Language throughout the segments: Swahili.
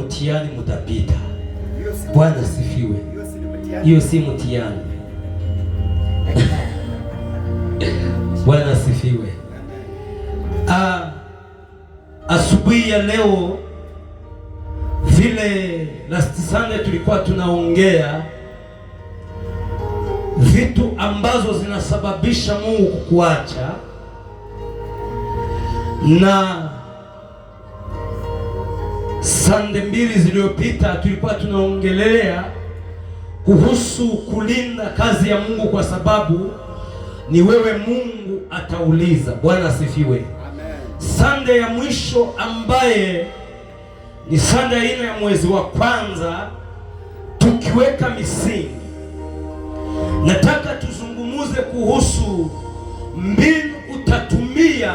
Mtihani mutapita. Bwana sifiwe. Hiyo si mtihani. Bwana sifiwe. Asubuhi ya leo vile last Sunday tulikuwa tunaongea vitu ambazo zinasababisha Mungu kukuacha, na Sunday mbili zilizopita tulikuwa tunaongelea kuhusu kulinda kazi ya Mungu, kwa sababu ni wewe Mungu atauliza. Bwana asifiwe. Sunday ya mwisho ambaye ni Sunday ya 4 ya mwezi wa kwanza, tukiweka misingi, nataka tuzungumuze kuhusu mbinu utatumia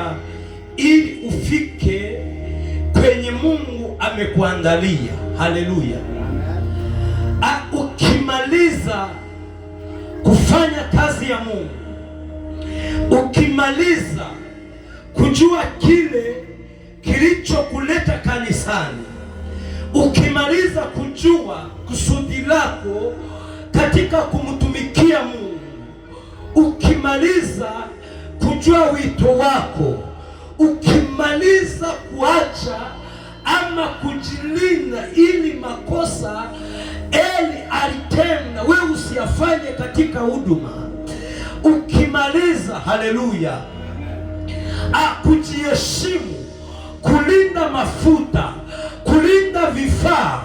ili ufike kwenye Mungu amekuandalia. Haleluya. Ukimaliza kufanya kazi ya Mungu, ukimaliza kujua kile kilichokuleta kanisani, ukimaliza kujua kusudi lako katika kumtumikia Mungu, ukimaliza kujua wito wako, ukimaliza kuacha ama kujilinda ili makosa Eli alitenda wewe usiyafanye katika huduma, ukimaliza, haleluya, kujiheshimu, kulinda mafuta, kulinda vifaa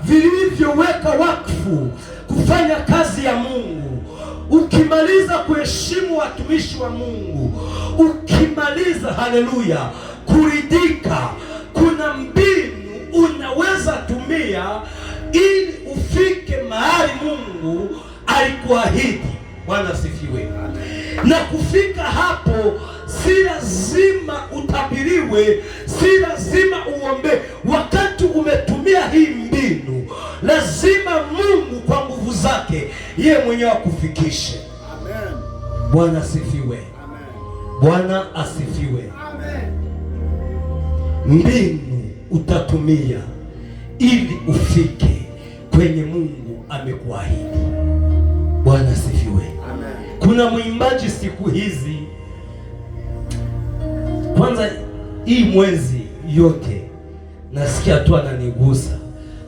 vilivyoweka wakfu kufanya kazi ya Mungu, ukimaliza kuheshimu watumishi wa Mungu, ukimaliza, haleluya, kuridhika, kuna mbinu unaweza tumia ili ufike mahali Mungu alikuahidi. Bwana sifiwe. Na kufika hapo si lazima utabiriwe, si lazima uombe. Wakati umetumia hii mbinu, lazima Mungu kwa nguvu zake yeye mwenyewe akufikishe. Amen. Bwana asifiwe. Amen. Bwana asifiwe. Amen. Mbinu utatumia ili ufike kwenye Mungu amekuahidi. Bwana asifiwe. Amen. Kuna mwimbaji siku hizi, kwanza hii mwezi yote nasikia tu ananigusa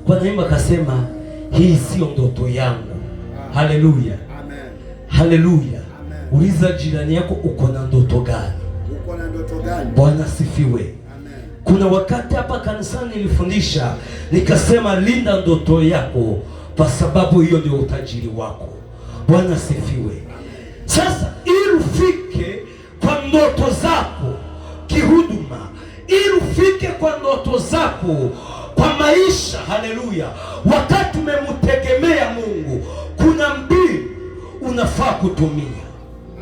kwa naimba, kasema hii sio ndoto yangu. Haleluya. Amen. Haleluya. Uliza jirani yako, uko na ndoto gani? Uko na ndoto gani? Bwana asifiwe. Kuna wakati hapa kanisani nilifundisha nikasema, linda ndoto yako kwa sababu hiyo ndio utajiri wako. Bwana asifiwe. Sasa ili ufike kwa ndoto zako kihuduma, ili ufike kwa ndoto zako kwa maisha, haleluya, wakati umemtegemea Mungu, kuna mbinu unafaa kutumia.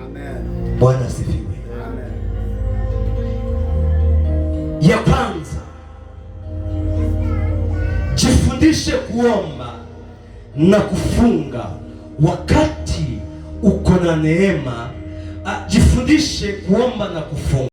Amen. Bwana asifiwe. Amen. Ya kwanza, jifundishe kuomba na kufunga wakati uko na neema. Jifundishe kuomba na kufunga.